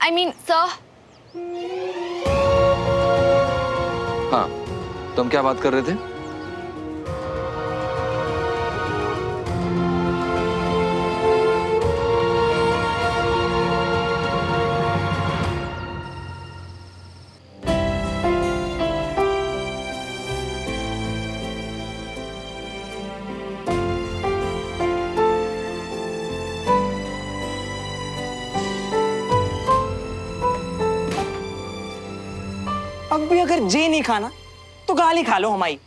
I mean, sir. हाँ, तुम क्या बात कर रहे थे? अब भी अगर जे नहीं खाना तो गाली खा लो हमारी।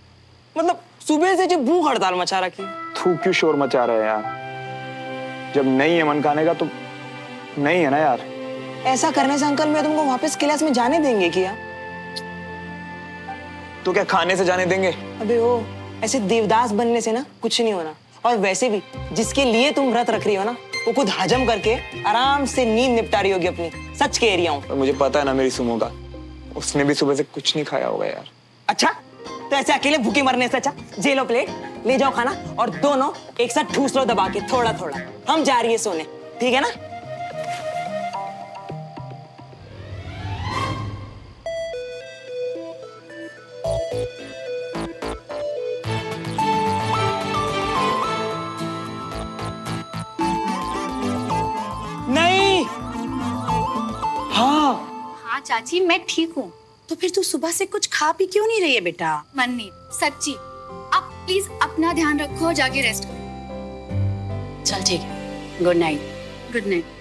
मतलब सुबह से जो भूख हड़ताल मचा रखी है। तू क्यों शोर मचा रहे है यार? जब नहीं है मन खाने का तो नहीं है ना यार। ऐसा करने से अंकल मैं तुमको वापस क्लास में जाने देंगे क्या? तो क्या खाने से जाने देंगे? अबे ओ, ऐसे देवदास बनने से ना कुछ नहीं होना। और वैसे भी जिसके लिए तुम व्रत रख रही हो ना, वो खुद हजम करके आराम से नींद निपटा रही होगी अपनी। सच कह रही हूँ। मुझे पता है ना मेरी सुमो का, उसने भी सुबह से कुछ नहीं खाया होगा यार। अच्छा, तो ऐसे अकेले भूखे मरने से अच्छा जे लो प्लेट, ले जाओ खाना और दोनों एक साथ ठूस लो दबा के थोड़ा थोड़ा। हम जा रही है सोने, ठीक है ना? नहीं। हाँ हाँ चाची, मैं ठीक हूँ। तो फिर तू सुबह से कुछ खा पी क्यों नहीं रही है बेटा? मन नहीं, सच्ची। आप प्लीज अपना ध्यान रखो और जाके रेस्ट करो। चल ठीक है, गुड नाइट। Good night.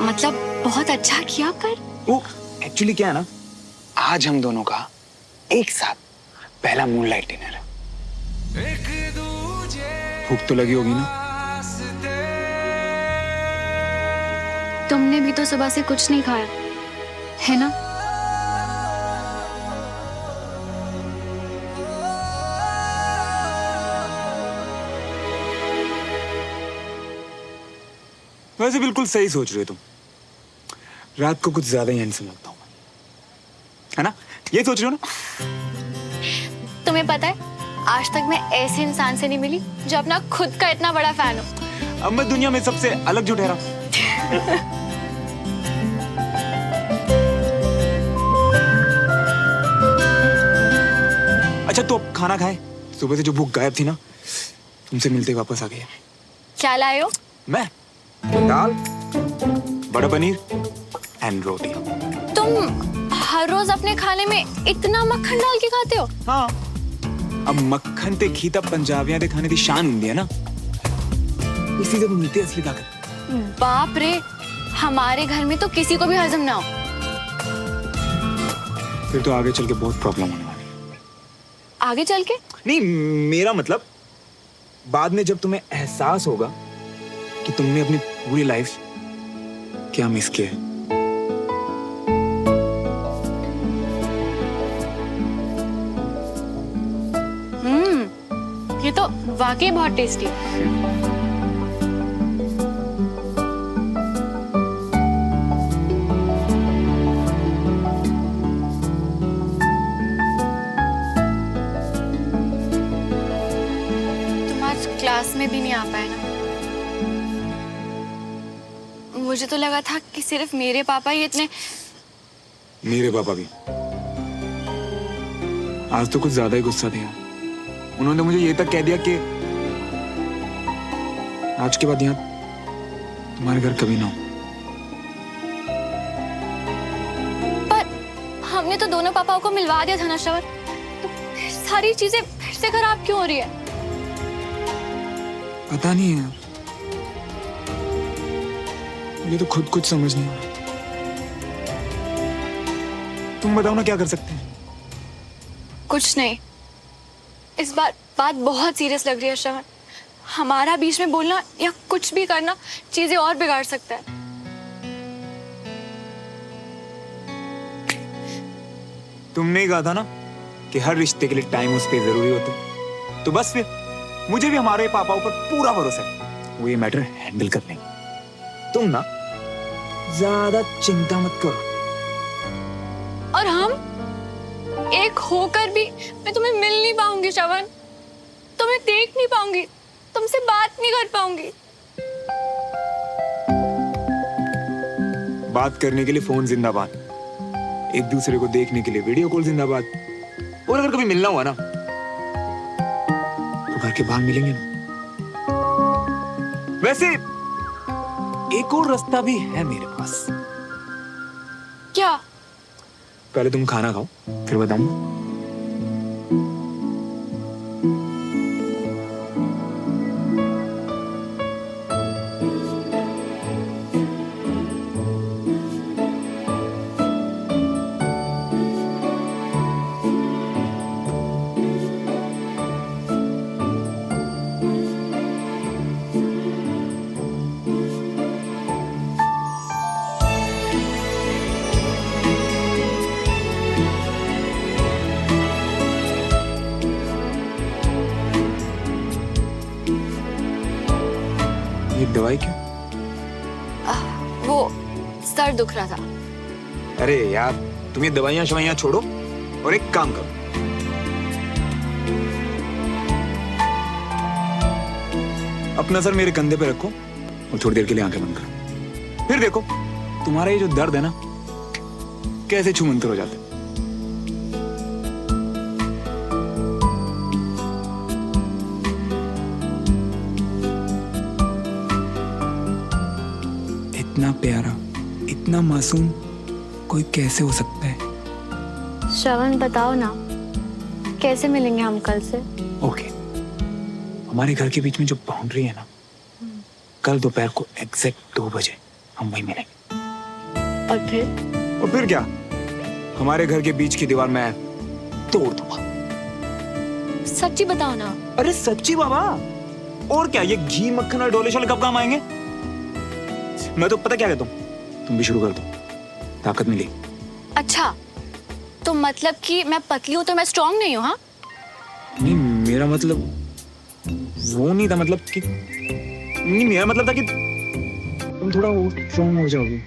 मतलब बहुत अच्छा किया पर वो एक्चुअली क्या है ना, आज हम दोनों का एक साथ पहला मूनलाइट डिनर है। भूख तो लगी होगी ना? तुमने भी तो सुबह से कुछ नहीं खाया है ना? वैसे बिल्कुल सही सोच रहे हो तुम। रात को कुछ ज्यादा ही हैंडसम लगता हूँ, है ना? ये सोच रहे हो ना? तुम्हें पता है, आज तक मैं ऐसे इंसान से नहीं मिली जो अपना खुद का इतना बड़ा फैन हो। अब मैं दुनिया में सबसे अलग जो ठहरा। अच्छा तो अब खाना खाए? सुबह से जो भूख गायब थी ना, तुमसे मिलते वापस आ गई। क्या लाए हो? मैं दाल, बड़ा पनीर एंड रोटी। तुम हर रोज अपने खाने में इतना मक्खन डाल के खाते हो? हाँ, अब मक्खन ते घी ता पंजाबियां दे खाने दी शान हुंदी है ना, इसी से मिलती है असली ताकत। बाप रे, हमारे घर में तो किसी को भी हजम ना हो। फिर तो आगे चल के बहुत प्रॉब्लम होने वाली है। आगे चल के? नहीं, मेरा मतलब बाद में जब तुम्हें एहसास होगा कि तुमने अपनी पूरी लाइफ क्या मिस किया है। ये तो वाकई बहुत टेस्टी है। तुम आज क्लास में भी नहीं आ पाए ना? मुझे तो लगा था कि सिर्फ मेरे पापा ही इतने। मेरे पापा भी आज तो कुछ ज्यादा ही गुस्सा दिया। उन्होंने मुझे ये तक कह दिया कि आज के बाद यहाँ तुम्हारे घर कभी ना हो। पर हमने तो दोनों पापाओं को मिलवा दिया था ना श्रवण, तो फिर सारी चीजें फिर से खराब क्यों हो रही है? पता नहीं है, मुझे तो खुद कुछ समझ नहीं आ रहा। तुम बताओ ना क्या कर सकते हैं? कुछ नहीं, इस बार बात बहुत सीरियस लग रही है श्रवण। हमारा बीच में बोलना या कुछ भी करना चीजें और बिगाड़ सकता है। तुमने ही कहा था ना कि हर रिश्ते के लिए टाइम उस पे जरूरी होता है, तो बस फिर मुझे भी हमारे पापा ऊपर पूरा भरोसा है, वो ये मैटर हैंडल कर लेंगे। तुम ना ज्यादा चिंता मत करो। और हम एक होकर भी मैं तुम्हें मिल नहीं पाऊंगी श्रवण, तुम्हें देख नहीं पाऊंगी, तुमसे बात नहीं कर पाऊंगी। बात करने के लिए फोन जिंदाबाद, एक दूसरे को देखने के लिए वीडियो कॉल जिंदाबाद, और अगर कभी मिलना हुआ ना तो घर के बाहर मिलेंगे ना। वैसे एक और रास्ता भी है मेरे पास। क्या? पहले तुम खाना खाओ, फिर बताऊंगा। ये दवाई क्यों? वो सर दुख रहा था। अरे यार, तुम ये दवाइयां शवाइयां छोड़ो और एक काम करो, अपना सर मेरे कंधे पे रखो और थोड़ी देर के लिए आंखें बंद करो। फिर देखो तुम्हारा ये जो दर्द है ना, कैसे छूमंतर हो जाता है। इतना प्यारा, इतना मासूम कोई कैसे हो सकता है? श्रवण बताओ ना, कैसे मिलेंगे हम कल से? ओके, हमारे घर के बीच में जो बाउंड्री है ना, कल दोपहर को एग्जैक्ट 2 बजे हम वहीं मिलेंगे। और फिर क्या, हमारे घर के बीच की दीवार मैं तोड़ दूंगा। सच्ची बताओ ना। अरे सच्ची बाबा, और क्या, ये घी मक्खन और डोले शोले कब काम आएंगे? मैं तो पता क्या कहता हूँ, तुम भी शुरू कर दो, ताकत मिली। अच्छा, तो मतलब कि मैं पतली हूँ तो मैं स्ट्रांग नहीं हूँ? हाँ, नहीं मेरा मतलब वो नहीं था, मतलब कि नहीं, मेरा मतलब था कि तुम थोड़ा स्ट्रांग हो जाओगी।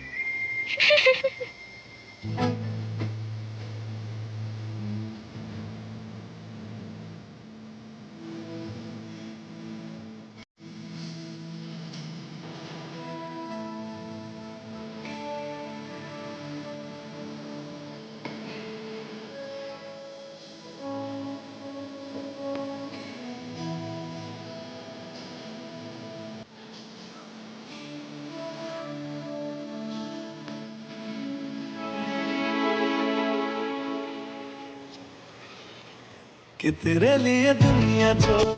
कि तेरे लिए दुनिया छोड़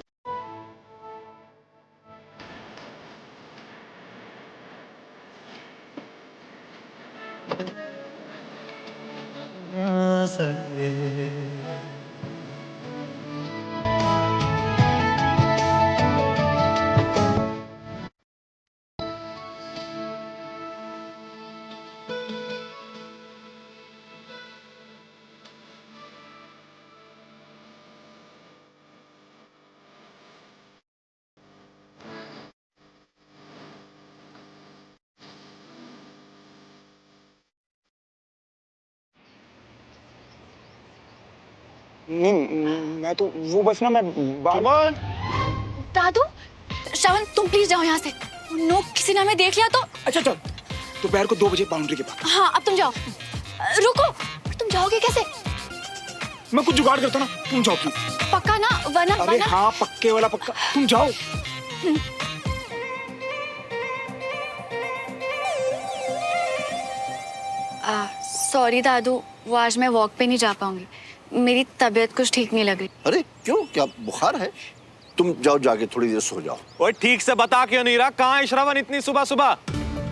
ना सके। नहीं मैं तो वो बस ना, मैं दादू, श्रवण तुम प्लीज जाओ यहाँ से। नो, किसी ने हमें देख लिया तो। अच्छा चल, दोपहर को 2 बजे बाउंड्री के पास। हाँ, अब तुम जाओ। रुको, तुम जाओगे कैसे? मैं कुछ जुगाड़ करता ना, तुम जाओ प्लीज। पक्का ना? वरना अरे हाँ, पक्के वाला पक्का, तुम जाओ। सॉरी दादू, वो आज मैं वॉक पे नहीं जा पाऊंगी, मेरी तबीयत कुछ ठीक नहीं लग रही। अरे क्यों, क्या बुखार है? तुम जाओ, जाके थोड़ी देर सो जाओ। ओए ठीक से बता क्यों नहीं रहा, कहाँ है श्रवण इतनी सुबह सुबह?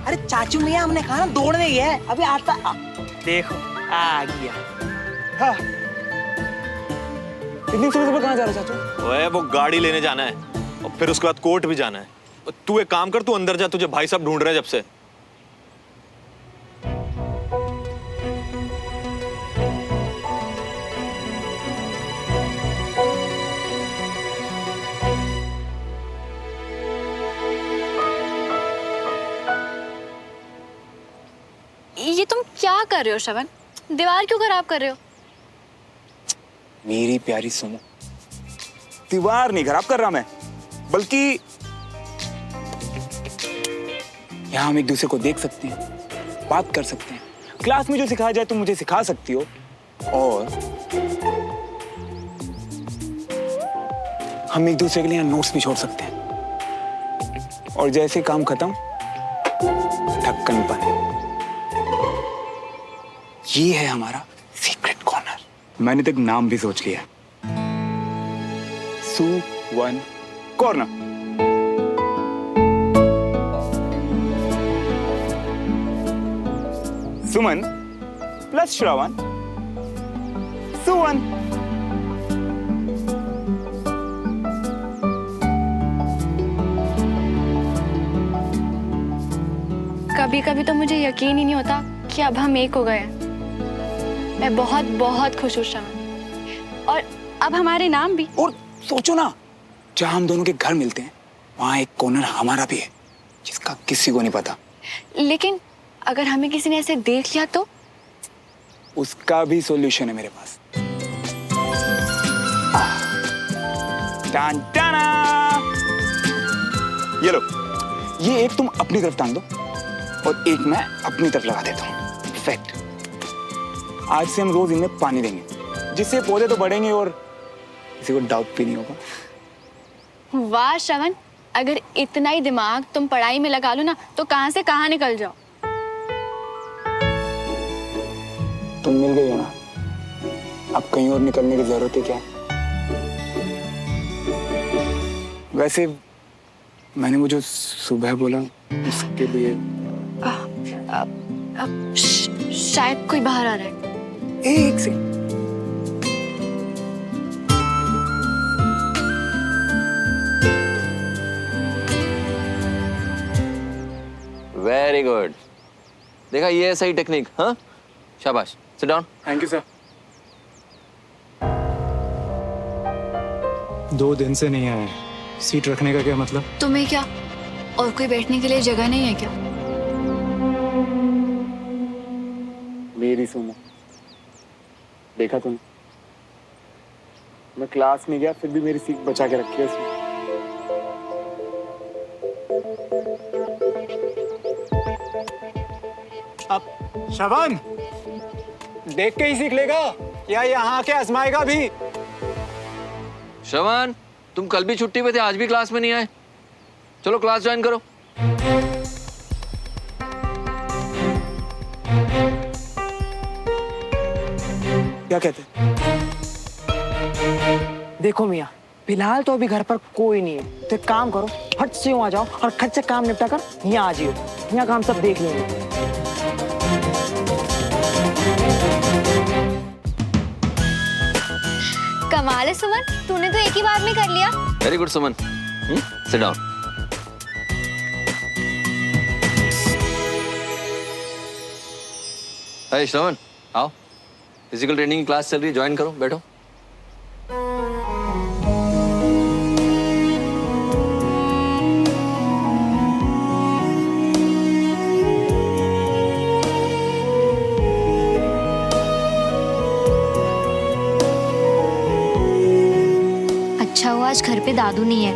अरे चाचू मियाँ, हमने कहा ना दौड़ने गया है, अभी आता। देखो आ गया। हाँ इतनी सुबह सुबह कहाँ जा रहे हो चाचू? ओए वो गाड़ी लेने जाना है और फिर उसके बाद कोर्ट भी जाना है। तू एक काम कर, तू अंदर जा, तुझे भाई साहब ढूंढ रहे हैं जब से। ये तुम क्या कर रहे हो श्रवण? दीवार क्यों खराब कर रहे हो? मेरी प्यारी सुनो, दीवार नहीं खराब कर रहा मैं, बल्कि यहाँ हम एक दूसरे को देख सकते हैं, बात कर सकते हैं। क्लास में जो सिखाया जाए तुम मुझे सिखा सकती हो, और हम एक दूसरे के लिए यहाँ नोट्स भी छोड़ सकते हैं। और जैसे काम खत्म, ढक्कन बंद। ये है हमारा सीक्रेट कॉर्नर। मैंने तक नाम भी सोच लिया, सुवन कॉर्नर। सुमन प्लस श्रवण, सुवन। कभी कभी तो मुझे यकीन ही नहीं होता कि अब हम एक हो गए हैं। मैं बहुत बहुत खुश हूँ श्रवण, और अब हमारे नाम भी। और सोचो ना, जहां हम दोनों के घर मिलते हैं वहां एक कॉर्नर हमारा भी है, जिसका किसी को नहीं पता। लेकिन अगर हमें किसी ने ऐसे देख लिया तो? उसका भी सॉल्यूशन है मेरे पास। टान टाना। ये लो, ये एक तुम अपनी तरफ टांग दो और एक मैं अपनी तरफ लगा देता हूँ। परफेक्ट। आज से हम रोज इनमें पानी देंगे, जिससे पौधे तो बढ़ेंगे और किसी को डाउट भी नहीं होगा। वाह श्रवण, अगर इतना ही दिमाग तुम पढ़ाई में लगा लो ना तो कहां से कहां निकल जाओ। तुम मिल गई हो ना, अब कहीं और निकलने की जरूरत है क्या? वैसे मैंने वो जो सुबह बोला उसके लिए शायद कोई बाहर आ रहा है। एक सेकंड। Very good. देखा, ये है सही टेक्निक। हाँ, शाबाश। Sit down. Thank you sir. 2 दिन से नहीं आए, सीट रखने का क्या मतलब? तुम्हें क्या और कोई बैठने के लिए जगह नहीं है क्या? मेरी सुनो, देखा तुमने, मैं क्लास में गया फिर भी मेरी सीट बचा के रखी है उसने। अब श्रवण देख के ही सीख लेगा या यहाँ आके आजमाएगा भी? श्रवण, तुम कल भी छुट्टी पे थे, आज भी क्लास में नहीं आए। चलो क्लास ज्वाइन करो। क्या कहते? देखो मियाँ, फिलहाल तो अभी घर पर कोई नहीं है, तो एक काम करो, फट से वहाँ जाओ और खट से काम निपटा कर यहाँ आ जाओ। यहाँ काम सब देख लेंगे। कमाल है सुमन, तूने तो एक ही बार में कर लिया। Very good Suman. Sit down. अरे श्रवण, आओ, फिजिकल ट्रेनिंग की क्लास चल रही है, ज्वाइन करो, बैठो। अच्छा हुआ आज घर पे दादू नहीं है।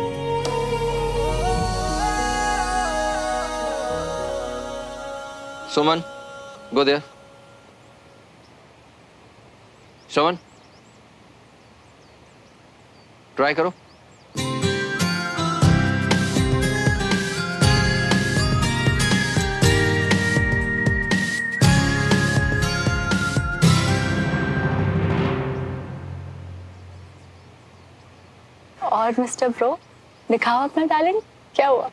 सुमन, गो देयर। श्रवण, ट्राई करो। और मिस्टर ब्रो, दिखाओ अपना टैलेंट, क्या हुआ?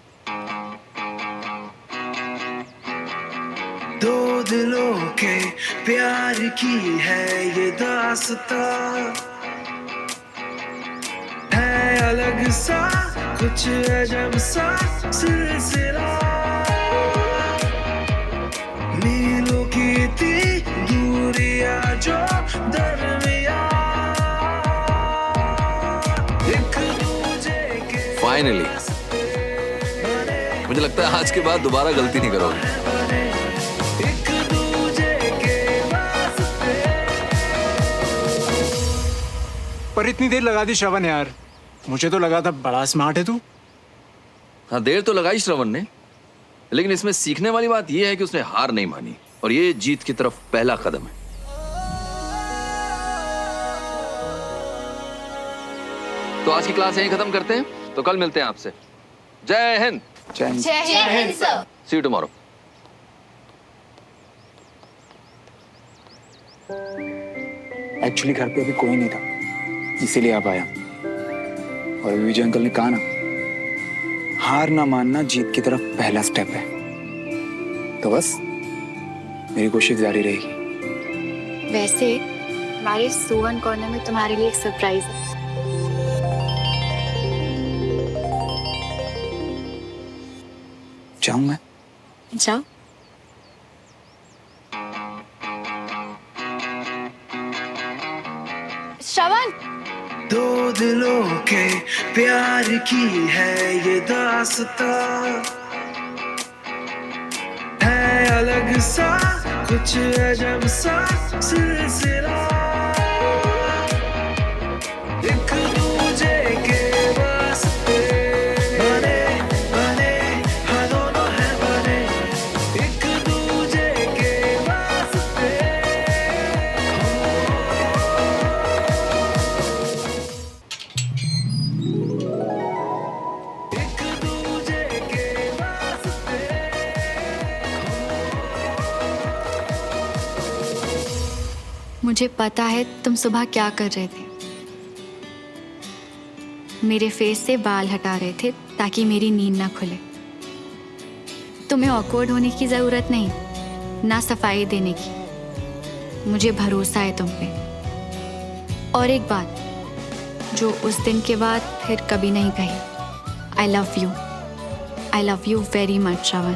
दो दिलों के प्यार की है ये दास्तां, अलग सा कुछ अजब सा सिलसिला, मीलों की थी दूरियां जो दरमिया, एक दूजे के फाइनली मुझे लगता है आज के बाद दोबारा गलती नहीं करोगे। एक दूजे के वास्ते। पर इतनी देर लगा दी श्रवण यार, मुझे तो लगा था बड़ा स्मार्ट है तू। हाँ, देर तो लगाई श्रवण ने, लेकिन इसमें सीखने वाली बात यह है कि उसने हार नहीं मानी और ये जीत की तरफ पहला कदम है। तो आज की क्लास यहीं खत्म करते हैं, तो कल मिलते हैं आपसे। जय Hind. Jai Hind. Jai Hind sir. See you tomorrow. Actually घर पे अभी कोई नहीं था, इसीलिए आप आया। और अभी विजय अंकल ने कहा ना, हार ना मानना जीत की तरफ पहला स्टेप है। तो बस मेरी कोशिश जारी रहेगी। वैसे हमारे सुवन कॉर्नर में तुम्हारे लिए एक सरप्राइज है। जाऊं मैं? जाओ। श्रवण, दो दिलों के प्यार की है ये दास्तां, है अलग सा कुछ अजब सा सिलसिला, एक दूजे के वास्ते बने बने हाँ दोनों है बने, एक दूजे के वास्ते। एक दूजे के वास्ते। मुझे पता है तुम सुबह क्या कर रहे थे। मेरे फेस से बाल हटा रहे थे ताकि मेरी नींद ना खुले। तुम्हें ऑकवर्ड होने की जरूरत नहीं, ना सफाई देने की। मुझे भरोसा है तुम पे। और एक बात जो उस दिन के बाद फिर कभी नहीं कही, I love you very much Shravan.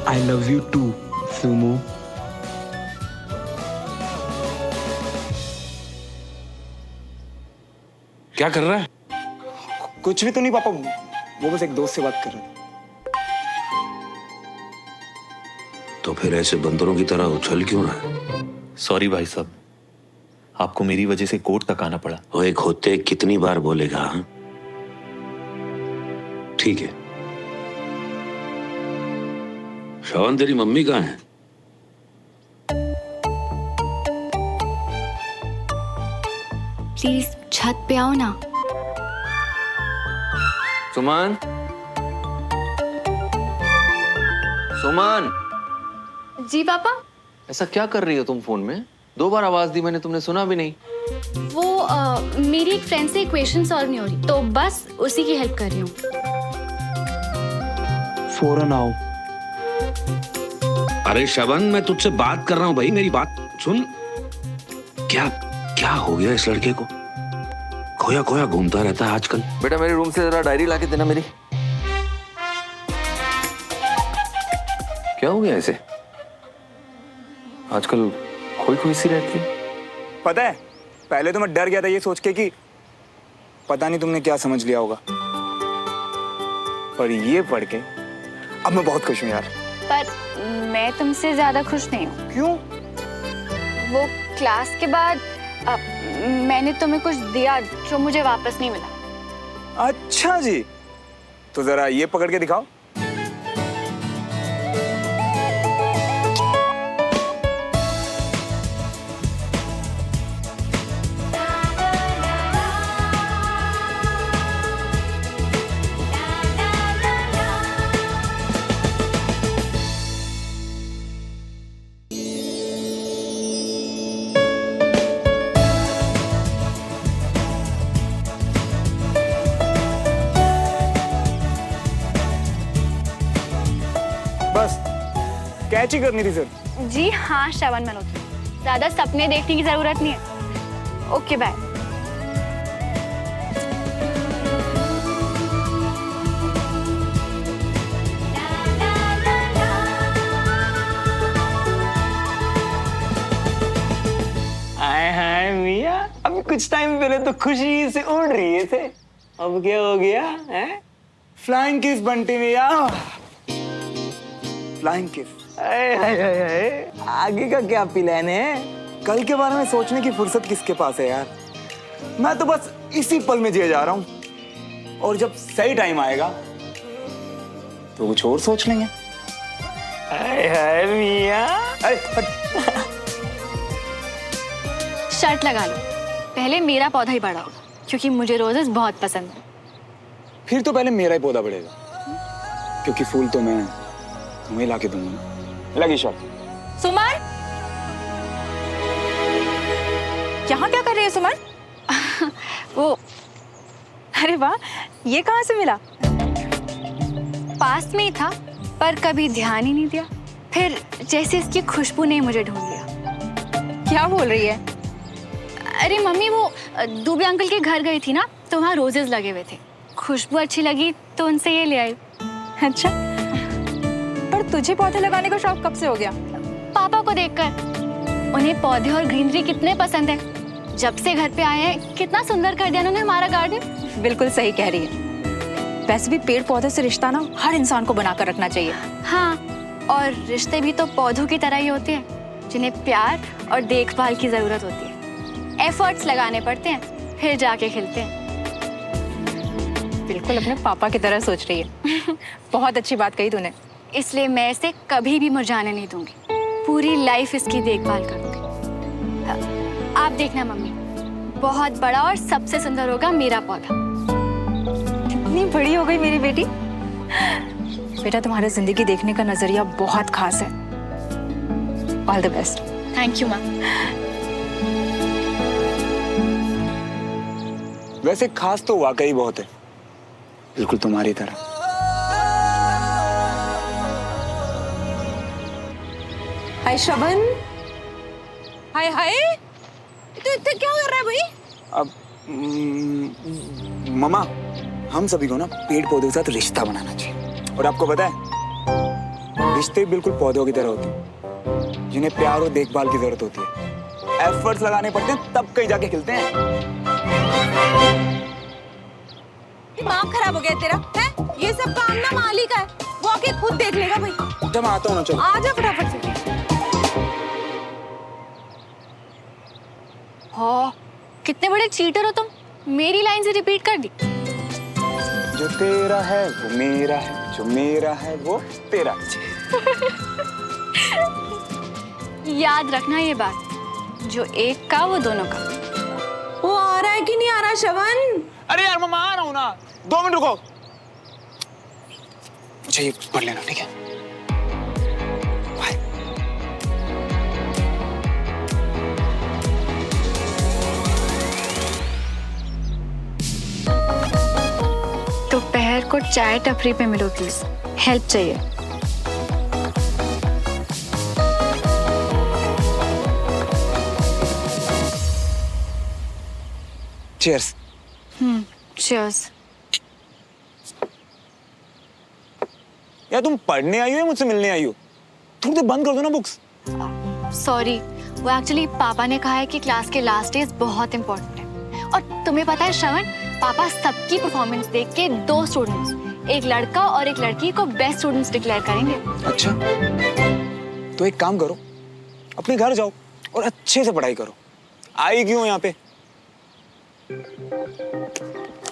I love you too Sumo. क्या कर रहा है? कुछ भी तो नहीं पापा, वो बस एक दोस्त से बात कर रहे थे। तो फिर ऐसे बंदरों की तरह उछल क्यों रहा है? सॉरी भाई साहब, आपको मेरी वजह से कोर्ट तक आना पड़ा। वो एक होते कितनी बार बोलेगा? हाँ? ठीक है। श्रवण, तेरी मम्मी कहाँ है? प्लीज छत पे आओ ना। सुमन, सुमन, जी पापा। ऐसा क्या कर रही हो तुम फोन में? 2 बार आवाज दी मैंने, तुमने सुना भी नहीं। वो मेरी एक फ्रेंड से इक्वेशन सॉल्व नहीं हो रही, तो बस उसी की हेल्प कर रही हूँ। फौरन आओ। अरे श्रवण, मैं तुझसे बात कर रहा हूँ भाई, मेरी बात सुन। क्या क्या हो गया इस लड़के को? खोया खोया घूमता रहता है आजकल। बेटा मेरे रूम से जरा डायरी लाके देना मेरी। क्या हो गया इसे? आजकल खोई खोई सी रहती है। पता है, पहले तो मैं डर गया था ये सोच के कि पता नहीं तुमने क्या समझ लिया होगा, पर ये पढ़ के अब मैं बहुत खुश हूँ यार। पर मैं तुमसे ज्यादा खुश नहीं हूँ। क्यों? वो क्लास के बाद मैंने तुम्हें कुछ दिया जो मुझे वापस नहीं मिला। अच्छा जी, तो जरा ये पकड़ के दिखाओ। बस कैच ही करनी थी सर। जी हाँ श्रवण मल्होत्रा, ज्यादा सपने देखने की जरूरत नहीं है। Okay bye. हाय हाय मिया, अभी कुछ टाइम पहले तो खुशी से उड़ रही थे, अब क्या हो गया है? फ्लाइंग किस बंटी मिया, फ्लाइंग किस। हाय हाय हाय हाय, आगे का क्या प्लान है? कल के बारे में सोचने की फुर्सत किसके पास है यार। मैं तो बस इसी पल में जिए जा रहा हूँ, और जब सही टाइम आएगा तो कुछ और सोच लेंगे। हाय हाय मिया, अरे हट। शर्ट लगा लो, पहले मेरा पौधा ही बड़ा होगा, क्योंकि मुझे रोजेस बहुत पसंद है। फिर तो पहले मेरा ही पौधा बढ़ेगा, क्योंकि फूल तो मैं तुम्हें ला के दूंगा। लगी शर्ट। सुमन, यहाँ क्या कर रही है सुमन? वो अरे वाह, ये कहाँ से मिला? पास में ही था, पर कभी ध्यान ही नहीं दिया। फिर जैसे इसकी खुशबू ने मुझे ढूंढ लिया। क्या बोल रही है? अरे मम्मी, वो दुबे अंकल के घर गई थी ना, तो वहाँ रोजेस लगे हुए थे। खुशबू अच्छी लगी तो उनसे ये ले आई। अच्छा, पर तुझे पौधे लगाने का शौक कब से हो गया? पापा को देखकर। उन्हें पौधे और ग्रीनरी कितने पसंद है। जब से घर पे आए हैं, कितना सुंदर कर दिया उन्होंने हमारा गार्डन। बिल्कुल सही कह रही है। वैसे भी पेड़ पौधे से रिश्ता ना हर इंसान को बनाकर रखना चाहिए। हाँ, और रिश्ते भी तो पौधों की तरह ही होते हैं, जिन्हें प्यार और देखभाल की जरूरत होती है। एफर्ट्स लगाने पड़ते हैं, फिर जाके खिलते हैं। बिल्कुल अपने पापा की तरह सोच रही है। बहुत अच्छी बात कही तूने। इसलिए मैं इसे कभी भी मुरझाने नहीं दूंगी। पूरी लाइफ इसकी देखभाल करूंगी। आप देखना मम्मी, बहुत बड़ा और सबसे सुंदर होगा मेरा पौधा। इतनी बड़ी हो गई मेरी बेटी। बेटा, तुम्हारे जिंदगी देखने का नजरिया बहुत खास है। All the best. Thank you ma'am. वैसे खास तो वाकई बहुत है, बिल्कुल तुम्हारी तरह। हाय श्रवण। हाय हाय, तू इतना क्या कर रहा है भाई? अब मम्मा, हम सभी को ना पेड़ पौधों के साथ रिश्ता बनाना चाहिए। और आपको पता है, रिश्ते बिल्कुल पौधों की तरह होते हैं, जिन्हें प्यार और देखभाल की जरूरत होती है। एफर्ट्स लगाने पड़ते हैं, तब कहीं जाके खिलते हैं। दिमाग खराब हो गया तेरा है? ये सब काम ना माली का है, वो आके खुद देख लेगा भाई। जब आता हूँ ना, चलो आ जा फटाफट से। हो, कितने बड़े चीटर हो तुम। मेरी लाइन से रिपीट कर दी। जो तेरा है वो मेरा है, जो मेरा है वो तेरा। याद रखना ये बात, जो एक का वो दोनों का। वो आ रहा है कि नहीं आ रहा श्रवण? अरे यार मम्मा, आ रहा हूँ ना, 2 मिनट रुको। मुझे ये पढ़ लेना, ठीक है? बाय। दोपहर को चाय टपरी पे मिलो प्लीज, हेल्प चाहिए। चीयर्स। चीयर्स। यार तुम पढ़ने आई हो या मुझसे मिलने आई हो? थोड़ी देर बंद कर दो ना बुक्स। सॉरी, वो एक्चुअली पापा ने कहा है कि क्लास के लास्ट डेज बहुत इंपॉर्टेंट है। और तुम्हें पता है श्रवण, पापा सबकी परफॉर्मेंस देख के 2 स्टूडेंट्स, एक लड़का और एक लड़की को बेस्ट स्टूडेंट्स डिक्लेयर करेंगे। अच्छा, तो एक काम करो, अपने घर जाओ और अच्छे से पढ़ाई करो। आई क्यों यहाँ पे?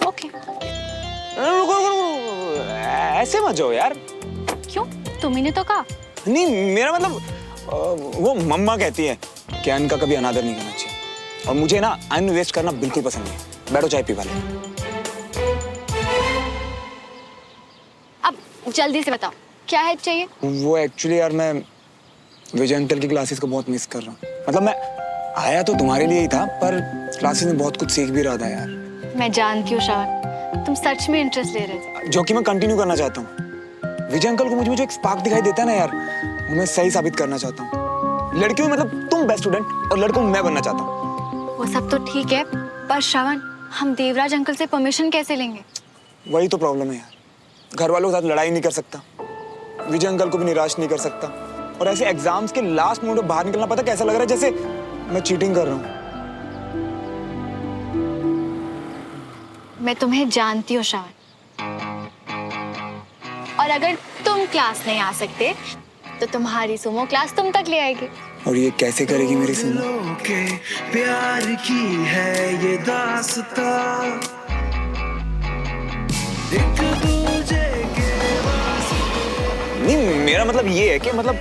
ओके। रुको रुको रुको, ऐसे मत जाओ यार। क्यों? तुम्ही ने तो कहा। नहीं, मेरा मतलब वो मम्मा कहती है कि अन्न का कभी अनादर नहीं करना चाहिए, और मुझे ना अन्न वेस्ट करना बिल्कुल पसंद नहीं। बैठो, चाय पी वाले। अब जल्दी से बताओ, क्या हेल्प चाहिए? वो एक्चुअली यार, मैं विजय अंकल की क्लासेस को बहुत मिस कर रहा हूँ। मतलब मैं आया तो तुम्हारे लिए ही था, पर क्लासेस में बहुत कुछ सीख भी रहा था यार। मैं जानती हूँ श्रवण, तुम सच में इंटरेस्ट ले रहे थे। जो कि मैं कंटिन्यू करना चाहता हूँ। विजय अंकल को मुझे जो एक स्पार्क दिखाई देता है ना यार, वो मैं सही साबित करना चाहता हूँ। लड़कियों में मतलब तुम बेस्ट स्टूडेंट और लड़कों में मैं बनना चाहता हूँ। वो सब तो ठीक है, पर श्रवण, हम देवराज अंकल से परमिशन कैसे लेंगे? वही तो प्रॉब्लम है यार, घर वालों के साथ लड़ाई नहीं कर सकता, विजय अंकल को भी निराश नहीं कर सकता, और ऐसे एग्जाम्स के लास्ट मोमेंट में बाहर निकलना पता कैसा लग रहा है, जैसे मैं चीटिंग कर रहा हूँ। मैं तुम्हें जानती हूँ श्रवण, और अगर तुम क्लास नहीं आ सकते तो तुम्हारी सुमो क्लास तुम तक ले आएगी। और ये कैसे करेगी मेरी सुमो? दिलों के प्यार की है ये दास्तां, एक दूजे के वास्ते। नहीं, मेरा मतलब ये है कि मतलब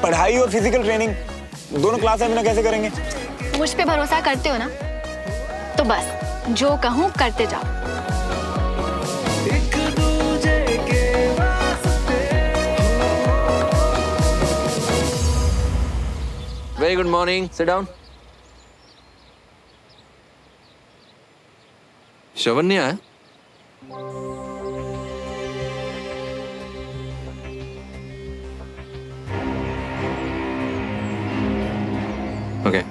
पढ़ाई और फिजिकल ट्रेनिंग दोनों क्लास में कैसे करेंगे? मुझ पे भरोसा करते हो ना, तो बस जो कहूँ करते जाओ। एक दूजे के वास्ते। Very good morning, sit down. Shravan नहीं आया? ओके।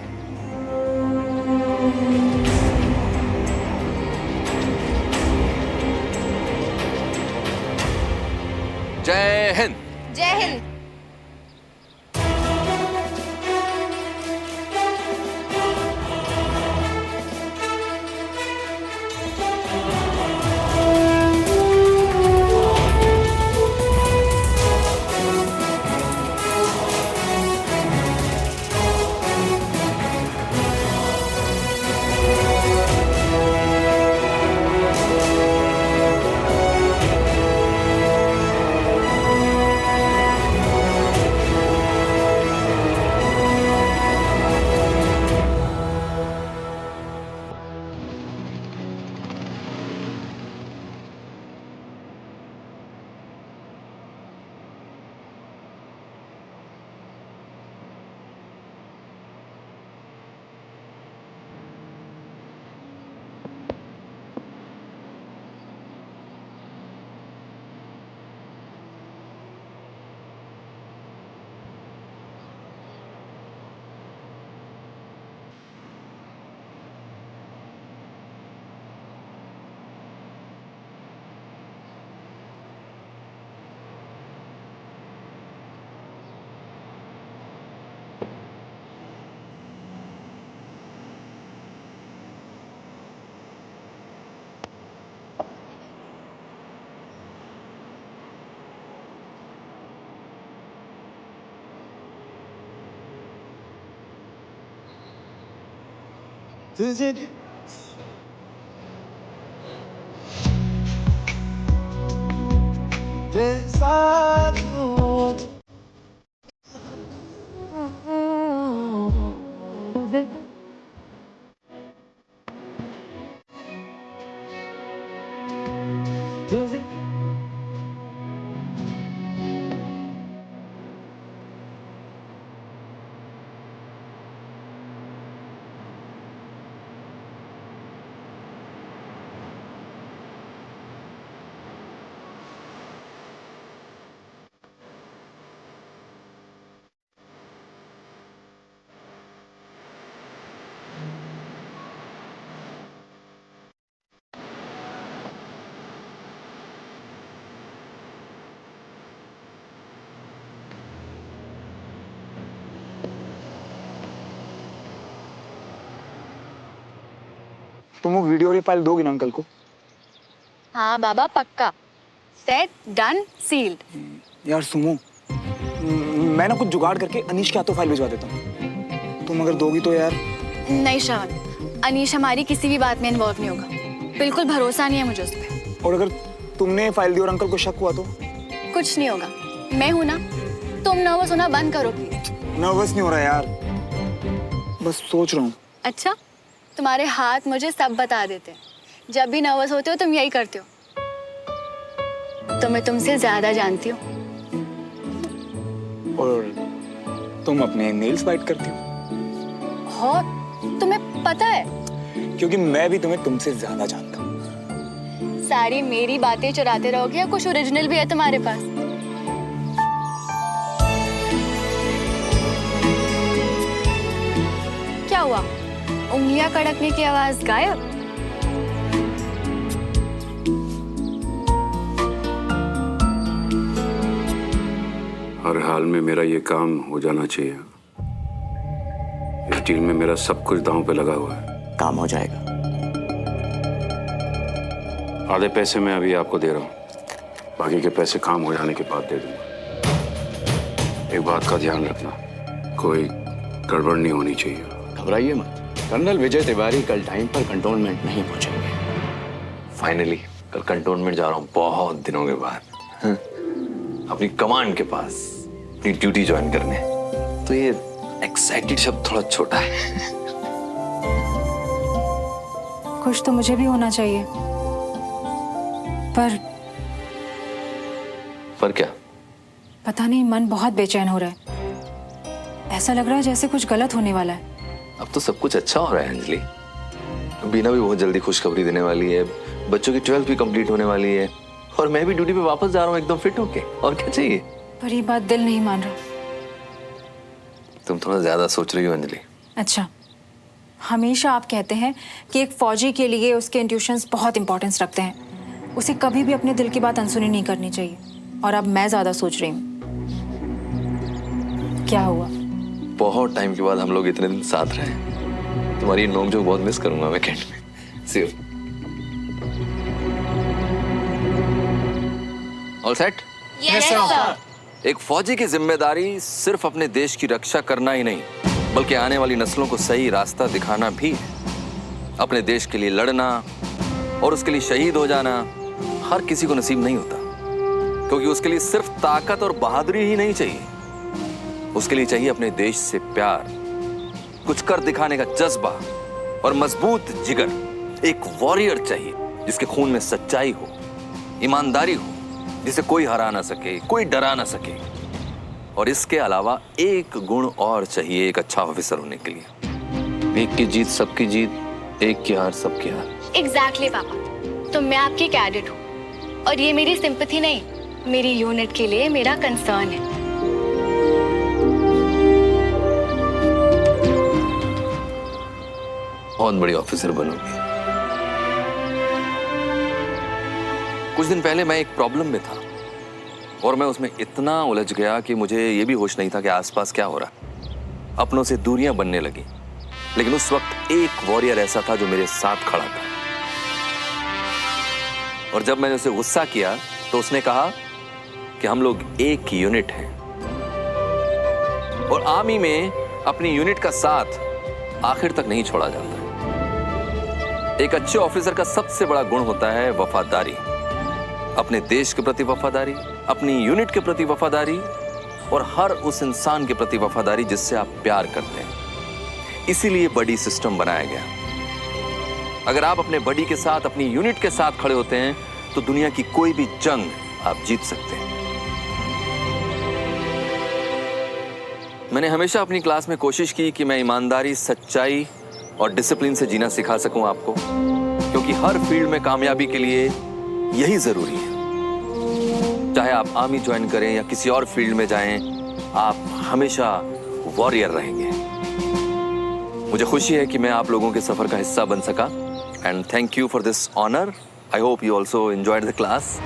जय हिंद। जय हिंद। तुझे साथ हूँ। तुम वो वीडियो वाली फाइल दोगी ना अंकल को? हाँ बाबा, पक्का। Set, done, sealed. यार सुमो, मैं ना कुछ जुगाड़ करके अनीश के हाथों फाइल भिजवा देता हूँ, तुम अगर दोगी तो यार। नहीं श्रवण, अनीश हमारी किसी भी बात में इन्वॉल्व नहीं होगा, बिल्कुल भरोसा नहीं है मुझे उस पर। और अगर तुमने फाइल दी और अंकल को शक हुआ तो? कुछ नहीं होगा, मैं हूं ना। तुम नर्वस होना बंद करो प्लीज। नर्वस नहीं हो रहा यार, बस सोच रहा हूँ। अच्छा, तुम्हारे हाथ मुझे सब बता देते हैं। जब भी नर्वस होते हो तुम यही करते हो। तो मैं तुमसे ज्यादा जानती हूँ। और तुम अपने नेल्स बाइट करती हो? और तुम्हें पता है? क्योंकि मैं भी तुम्हें तुमसे ज्यादा जानता हूँ। सारी मेरी बातें चुराते रहोगे या कुछ ओरिजिनल भी है तुम्हारे पास? हुआ? उंगलियां कड़कने की आवाज गायब? हर हाल में मेरा ये काम हो जाना चाहिए। इस डील में मेरा सब कुछ दांव पे लगा हुआ है। काम हो जाएगा। आधे पैसे मैं अभी आपको दे रहा हूँ, बाकी के पैसे काम हो जाने के बाद दे दूंगा। एक बात का ध्यान रखना, कोई गड़बड़ नहीं होनी चाहिए। घबराइए मत, कर्नल विजय तिवारी कल टाइम पर कंटोनमेंट नहीं पहुंचेंगे। फाइनली कल कंटोनमेंट जा रहा हूँ बहुत दिनों के बाद, हाँ? अपनी कमांड के पास अपनी ड्यूटी ज्वाइन करने। तो ये एक्साइटेड शब्द थोड़ा छोटा है। खुश तो मुझे भी होना चाहिए, पर क्या? पता नहीं, मन बहुत बेचैन हो रहा है। ऐसा लग रहा है जैसे कुछ गलत होने वाला है। अब तो सब कुछ अच्छा हो रहा है अंजलि। बीना भी बहुत जल्दी खुशखबरी देने वाली है, बच्चों की 12th भी कंप्लीट होने वाली है, और मैं भी ड्यूटी पे वापस जा रहा हूँ एकदम फिट होके। और क्या चाहिए? पर ये बात दिल नहीं मान रहा। तुम थोड़ा ज्यादा सोच रही हो अंजलि। अच्छा, हमेशा आप कहते हैं कि एक फौजी के लिए उसके इंट्यूशंस बहुत इंपॉर्टेंस रखते हैं, उसे कभी भी अपने दिल की बात अनसुनी नहीं करनी चाहिए। और अब मैं ज्यादा सोच रही हूँ। क्या हुआ? बहुत टाइम के बाद हम लोग इतने दिन साथ रहे। तुम्हारी नोक-झोंक बहुत मिस करूंगा वीकेंड में। See you. All set? Yes sir. एक फौजी की जिम्मेदारी सिर्फ अपने देश की रक्षा करना ही नहीं, बल्कि आने वाली नस्लों को सही रास्ता दिखाना भी है। अपने देश के लिए लड़ना और उसके लिए शहीद हो जाना हर किसी को नसीब नहीं होता, क्योंकि उसके लिए सिर्फ ताकत और बहादुरी ही नहीं चाहिए, उसके लिए चाहिए अपने देश से प्यार, कुछ कर दिखाने का जज्बा और मजबूत जिगर। एक वॉरियर चाहिए जिसके खून में सच्चाई हो, ईमानदारी हो, जिसे कोई हरा ना सके, कोई डरा ना सके। और इसके अलावा एक गुण और चाहिए एक अच्छा ऑफिसर होने के लिए। एक की जीत सबकी जीत, एक की हार सबकी हार। एग्जैक्टली पापा, तो मैं आपकी कैडेट हूँ, और ये मेरी सिंपैथी नहीं, मेरी यूनिट के लिए मेरा कंसर्न है। बहुत बड़ी ऑफिसर बनूंगी। कुछ दिन पहले मैं एक प्रॉब्लम में था और मैं उसमें इतना उलझ गया कि मुझे ये भी होश नहीं था कि आसपास क्या हो रहा। अपनों से दूरियां बनने लगी, लेकिन उस वक्त एक वॉरियर ऐसा था जो मेरे साथ खड़ा था। और जब मैंने उसे गुस्सा किया तो उसने कहा कि हम लोग एक यूनिट हैं, और आर्मी में अपनी यूनिट का साथ आखिर तक नहीं छोड़ा जाता। एक अच्छे ऑफिसर का सबसे बड़ा गुण होता है वफादारी, अपने देश के प्रति वफादारी, अपनी यूनिट के प्रति वफादारी, और हर उस इंसान के प्रति वफादारी जिससे आप प्यार करते हैं। इसीलिए बडी सिस्टम बनाया गया। अगर आप अपने बडी के साथ, अपनी यूनिट के साथ खड़े होते हैं तो दुनिया की कोई भी जंग आप जीत सकते हैं। मैंने हमेशा अपनी क्लास में कोशिश की कि मैं ईमानदारी, सच्चाई और डिसिप्लिन से जीना सिखा सकूं आपको, क्योंकि हर फील्ड में कामयाबी के लिए यही जरूरी है। चाहे आप आर्मी ज्वाइन करें या किसी और फील्ड में जाएं, आप हमेशा वॉरियर रहेंगे। मुझे खुशी है कि मैं आप लोगों के सफर का हिस्सा बन सका, and thank you for this honour. I hope you also enjoyed the class.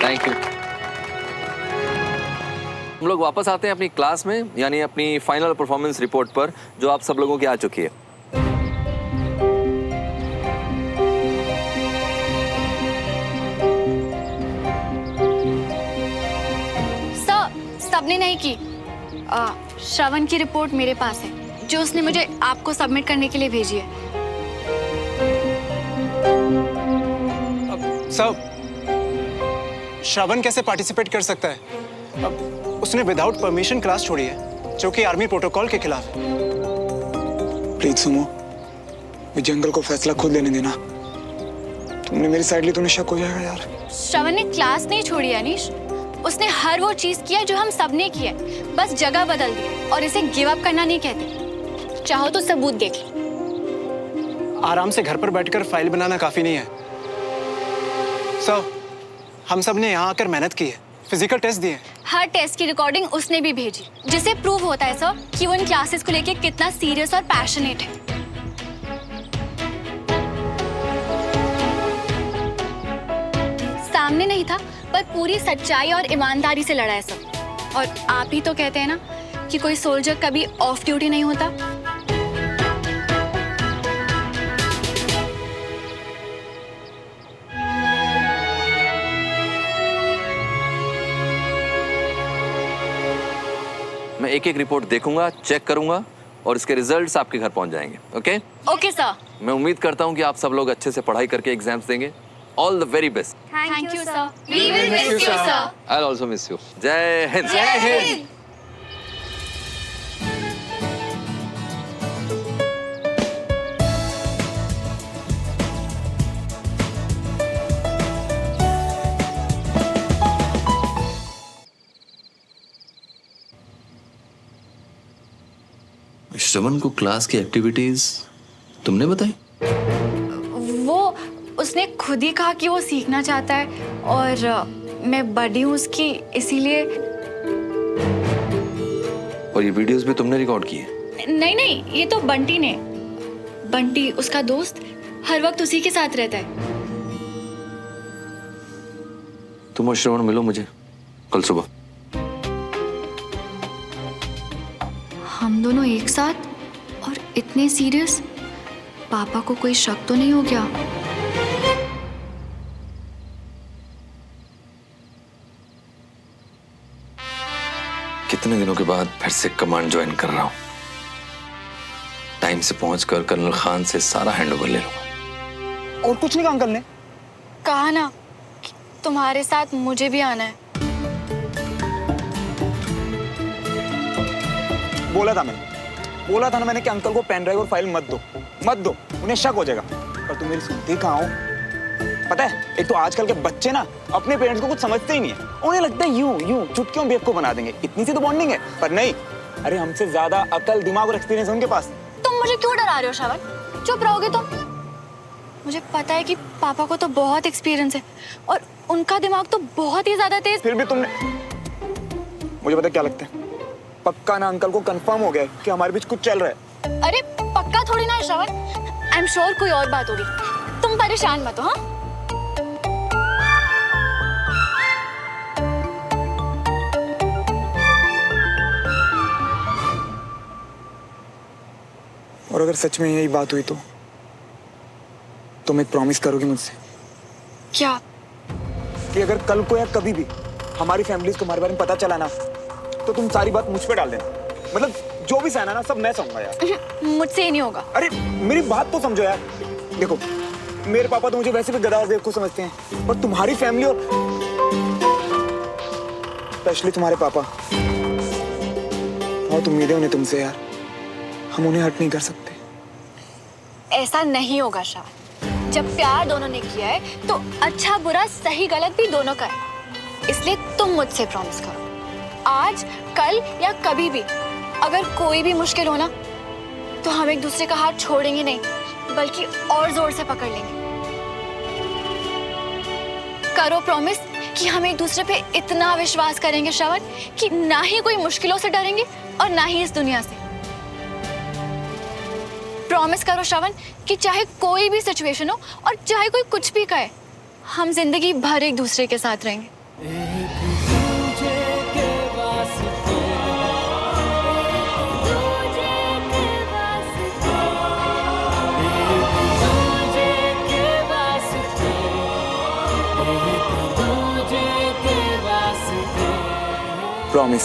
Thank you. हम लोग वापस आते हैं अपनी क्लास में, यानी अपनी फाइनल परफॉर्मेंस रिपोर्ट पर, जो आप सब लोगों की आ चुकी है। सर, सबने नहीं की। श्रवण की रिपोर्ट मेरे पास है, जो उसने मुझे आपको सबमिट करने के लिए भेजी है। सब श्रवण कैसे पार्टिसिपेट कर सकता है? अब उसने विदाउट परमिशन क्लास छोड़ी है, जो कि आर्मी प्रोटोकॉल के खिलाफ है। प्लीज सुनो, विजय अंकल को फैसला खुद लेने देना। तुमने मेरी साइड ली तो शक हो जाएगा यार। श्रवण ने क्लास नहीं छोड़ी अनीश, उसने हर वो चीज किया जो हम सब ने किया, बस जगह बदल दी। और इसे गिव अप करना नहीं कहते। चाहो तो सबूत देख लो। आराम से घर पर बैठकर फाइल बनाना काफी नहीं है। सर, हम सब ने यहाँ आकर मेहनत की है, फिजिकल टेस्ट दिए। हर टेस्ट की रिकॉर्डिंग उसने भी भेजी, जिससे प्रूव होता है सर कि वो इन क्लासेस को लेके कितना सीरियस और पैशनेट है। सामने नहीं था, पर पूरी सच्चाई और ईमानदारी से लड़ा है सर। और आप ही तो कहते हैं ना कि कोई सोल्जर कभी ऑफ ड्यूटी नहीं होता। मैं एक एक रिपोर्ट देखूंगा, चेक करूंगा और इसके रिजल्ट्स आपके घर पहुंच जाएंगे। ओके? Okay sir. मैं उम्मीद करता हूं कि आप सब लोग अच्छे से पढ़ाई करके एग्जाम्स देंगे। All the very best. Thank you sir. We will miss you sir. I also miss you. Jai Hind. Jai Hind. श्रवण को क्लास की एक्टिविटीज तुमने बताई? वो उसने खुद ही कहा कि वो सीखना चाहता है और मैं बड़ी हूँ उसकी, इसीलिए। और ये वीडियोस भी तुमने रिकॉर्ड किए? नहीं नहीं, ये तो बंटी ने। बंटी उसका दोस्त हर वक्त उसी के साथ रहता है। तुम और श्रवण मिलो मुझे कल सुबह। हम दोनों एक साथ और इतने सीरियस? पापा को कोई शक तो नहीं हो गया? कितने दिनों के बाद फिर से कमांड ज्वाइन कर रहा हूं। टाइम से पहुंचकर कर्नल खान से सारा हैंडओवर ले लूंगा। और कुछ नहीं कहा अंकल ने? कहा ना कि तुम्हारे साथ मुझे भी आना है। बोला था ना मैंने कि अंकल को पेन ड्राइव और फाइल मत दो, उन्हें शक हो जाएगा। पर तुम मेरी सुनती कहाँ हो? पता है, एक तो आजकल के बच्चे ना अपने पेरेंट्स को कुछ समझते ही नहीं है। उन्हें लगता है यूं चुटकियों बेवकूफ बना देंगे, इतनी सी तो बॉन्डिंग है। पर नहीं, अरे हमसे ज्यादा अकल, दिमाग और एक्सपीरियंस है उनके पास। तुम मुझे क्यों डरा रहे हो श्रवण? चुप रहोगे तुम? मुझे पता है कि पापा को तो बहुत एक्सपीरियंस है और उनका दिमाग तो बहुत ही ज्यादा तेज। फिर भी तुमने, मुझे पता क्या लगता है, पक्का ना अंकल को कंफर्म हो गया है कि हमारे बीच कुछ चल रहा है। अरे पक्का थोड़ी ना है श्रवण, आई एम श्योर कोई और बात होगी। तुम परेशान मत हो। हाँ, और अगर सच में यही बात हुई तो तुम एक प्रॉमिस करोगी मुझसे? क्या? कि अगर कल को या कभी भी हमारी फैमिलीज को हमारे बारे में पता चला ना, तो तुम सारी बात मुझ पे डाल देना। मतलब जो भी सहना ना, सब मैं सहूंगा यार। मुझसे ही नहीं होगा। अरे मेरी बात तो समझो यार। देखो, मेरे पापा तो मुझे वैसे भी गधा और बेवकूफ समझते हैं, पर तुम्हारी फैमिली और स्पेशली तुम्हारे पापा, बहुत उम्मीदें उन्हें तुमसे यार। हम उन्हें हर्ट नहीं कर सकते। ऐसा नहीं होगा श्रवण। जब प्यार दोनों ने किया है तो अच्छा बुरा सही गलत भी दोनों का है। इसलिए तुम मुझसे प्रॉमिस करो, आज कल या कभी भी अगर कोई भी मुश्किल हो ना, तो हम एक दूसरे का हाथ छोड़ेंगे नहीं, बल्कि और जोर से पकड़ लेंगे। करो प्रॉमिस कि हम एक दूसरे पे इतना विश्वास करेंगे श्रवण कि ना ही कोई मुश्किलों से डरेंगे और ना ही इस दुनिया से। प्रॉमिस करो श्रवण कि चाहे कोई भी सिचुएशन हो और चाहे कोई कुछ भी कहे, हम जिंदगी भर एक दूसरे के साथ रहेंगे। प्रॉमिस।